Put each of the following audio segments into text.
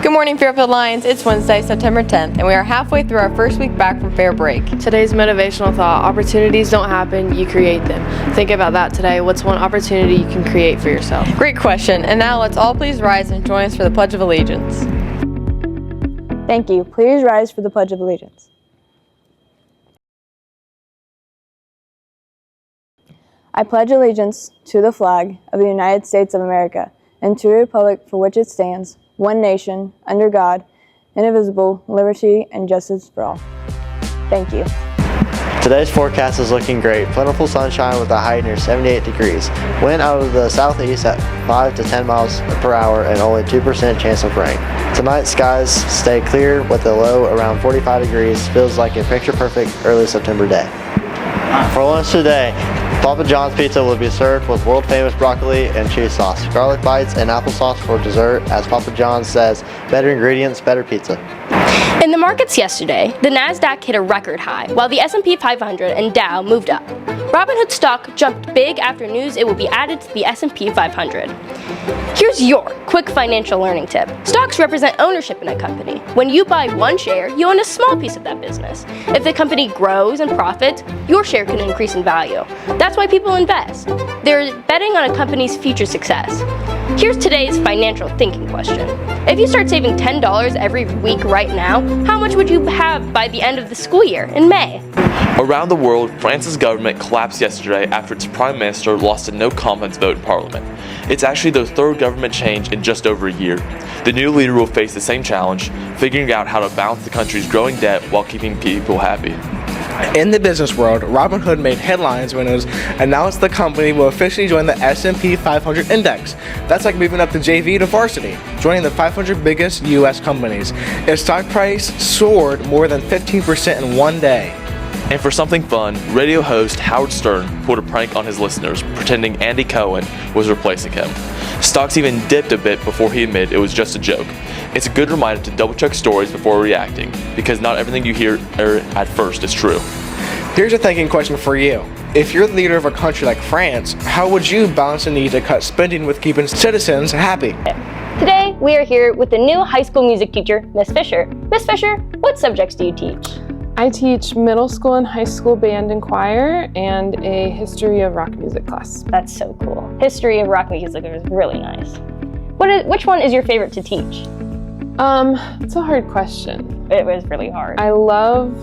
Good morning, Fairfield Lions. It's Wednesday, September 10th, and we are halfway through our first week back from fair break. Today's motivational thought: opportunities don't happen, you create them. Think about that today. What's one opportunity you can create for yourself? Great question. And now let's all please rise and join us for the Pledge of Allegiance. Thank you. Please rise for the Pledge of Allegiance. I pledge allegiance to the flag of the United States of America and to the republic for which it stands, one nation, under God, indivisible, liberty and justice for all. Thank you. Today's forecast is looking great. Plentiful sunshine with a high near 78 degrees. Wind out of the southeast at 5 to 10 miles per hour and only 2% chance of rain. Tonight, skies stay clear with a low around 45 degrees. Feels like a picture-perfect early September day. For lunch today, Papa John's Pizza will be served with world-famous broccoli and cheese sauce, garlic bites, and applesauce for dessert. As Papa John's says, better ingredients, better pizza. In the markets yesterday, the Nasdaq hit a record high, while the S&P 500 and Dow moved up. Robinhood stock jumped big after news it will be added to the S&P 500. Here's your quick financial learning tip. Stocks represent ownership in a company. When you buy one share, you own a small piece of that business. If the company grows and profits, your share can increase in value. That's why people invest. They're betting on a company's future success. Here's today's financial thinking question. If you start saving $10 every week right now, how much would you have by the end of the school year in May? Around the world, France's government collapsed yesterday after its prime minister lost a no-confidence vote in parliament. It's actually the third government change in just over a year. The new leader will face the same challenge, figuring out how to balance the country's growing debt while keeping people happy. In the business world, Robinhood made headlines when it was announced the company will officially join the S&P 500 index. That's like moving up the JV to varsity, joining the 500 biggest U.S. companies. Its stock price soared more than 15% in one day. And for something fun, radio host Howard Stern pulled a prank on his listeners, pretending Andy Cohen was replacing him. Stocks even dipped a bit before he admitted it was just a joke. It's a good reminder to double-check stories before reacting, because not everything you hear at first is true. Here's a thinking question for you. If you're the leader of a country like France, how would you balance the need to cut spending with keeping citizens happy? Today, we are here with the new high school music teacher, Miss Fisher. Miss Fisher, what subjects do you teach? I teach middle school and high school band and choir and a history of rock music class. That's so cool. History of rock music is really nice. Which one is your favorite to teach? It's a hard question. It was really hard. I love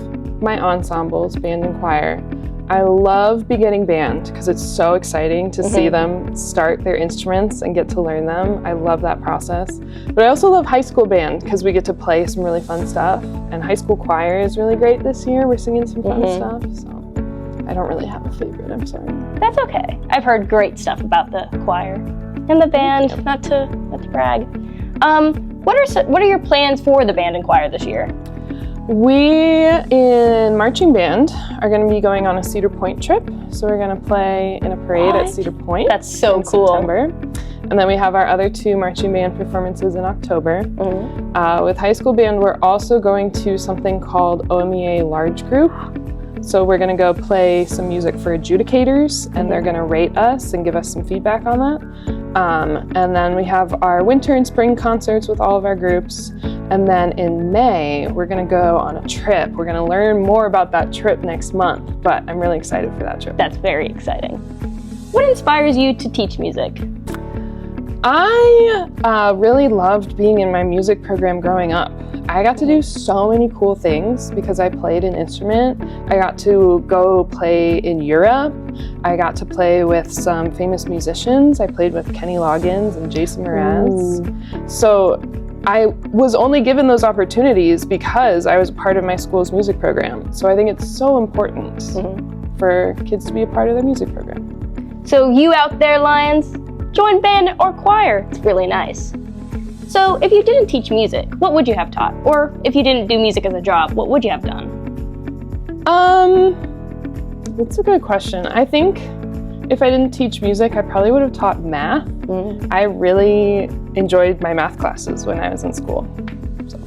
my ensembles, band and choir. I love beginning band because it's so exciting to see them start their instruments and get to learn them. I love that process. But I also love high school band because we get to play some really fun stuff. And high school choir is really great this year. We're singing some fun stuff. So I don't really have a favorite, I'm sorry. That's okay. I've heard great stuff about the choir and the band, not to brag. What are your plans for the band and choir this year? We, in marching band, are going to be going on a Cedar Point trip. So we're going to play in a parade at Cedar Point. That's so in cool. September. And then we have our other two marching band performances in October. With high school band, we're also going to something called OMEA Large Group. So we're going to go play some music for adjudicators, and they're going to rate us and give us some feedback on that. And then we have our winter and spring concerts with all of our groups. And then in May, we're going to go on a trip. We're going to learn more about that trip next month, but I'm really excited for that trip. That's very exciting. What inspires you to teach music? I really loved being in my music program growing up. I got to do so many cool things because I played an instrument. I got to go play in Europe. I got to play with some famous musicians. I played with Kenny Loggins and Jason Mraz. So I was only given those opportunities because I was part of my school's music program. So I think it's so important for kids to be a part of their music program. So you out there, Lions, join band or choir. It's really nice. So if you didn't teach music, what would you have taught? Or if you didn't do music as a job, what would you have done? That's a good question. I think if I didn't teach music, I probably would have taught math. I really enjoyed my math classes when I was in school. So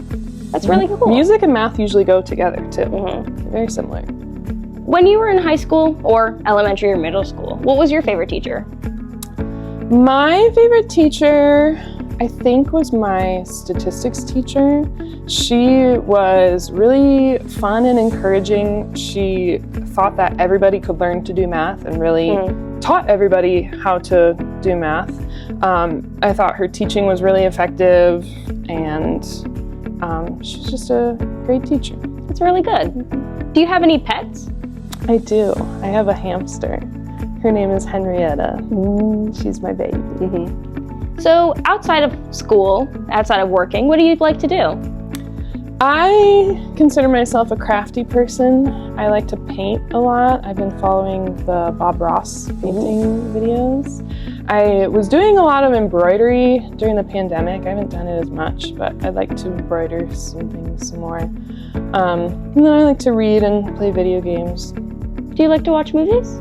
that's really cool. Music and math usually go together too. They're very similar. When you were in high school or elementary or middle school, what was your favorite teacher? My favorite teacher, I think was my statistics teacher. She was really fun and encouraging. She thought that everybody could learn to do math and really taught everybody how to do math. I thought her teaching was really effective, and she was just a great teacher. That's really good. Do you have any pets? I do. I have a hamster. Her name is Henrietta. She's my baby. So outside of school, outside of working, what do you like to do? I consider myself a crafty person. I like to paint a lot. I've been following the Bob Ross painting videos. I was doing a lot of embroidery during the pandemic. I haven't done it as much, but I'd like to embroider some things some more. And then I like to read and play video games. Do you like to watch movies?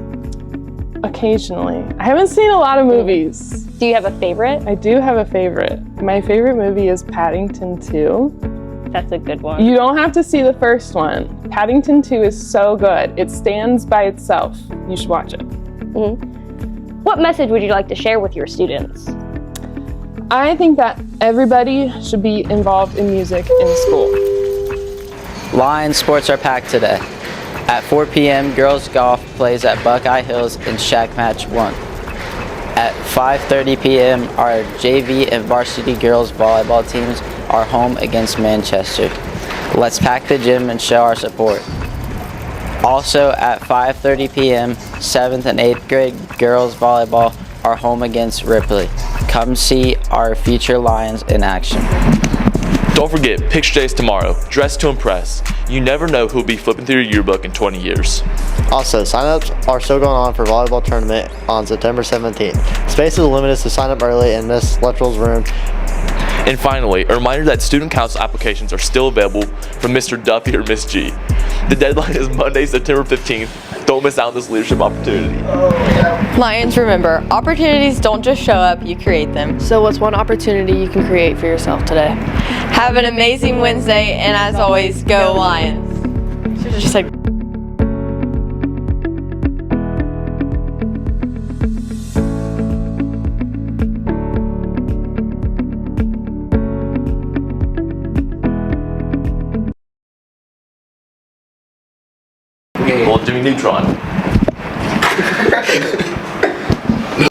Occasionally. I haven't seen a lot of movies. Do you have a favorite? I do have a favorite. My favorite movie is Paddington 2. That's a good one. You don't have to see the first one. Paddington 2 is so good. It stands by itself. You should watch it. What message would you like to share with your students? I think that everybody should be involved in music in school. Lions sports are packed today. At 4 p.m., girls golf plays at Buckeye Hills in Shack Match 1. At 5:30 p.m., our JV and varsity girls volleyball teams are home against Manchester. Let's pack the gym and show our support. Also at 5:30 p.m., 7th and 8th grade girls volleyball are home against Ripley. Come see our future Lions in action. Don't forget, picture day is tomorrow. Dress to impress. You never know who'll be flipping through your yearbook in 20 years. Also, sign-ups are still going on for volleyball tournament on September 17th. Space is limited, so sign up early in Miss Luttrell's room. And finally, a reminder that student council applications are still available from Mr. Duffy or Miss G. The deadline is Monday, September 15th. Don't miss out on this leadership opportunity. Lions, remember, opportunities don't just show up, you create them. So what's one opportunity you can create for yourself today? Have an amazing Wednesday, and as always, go Lions. Just like Well, Jimmy Neutron.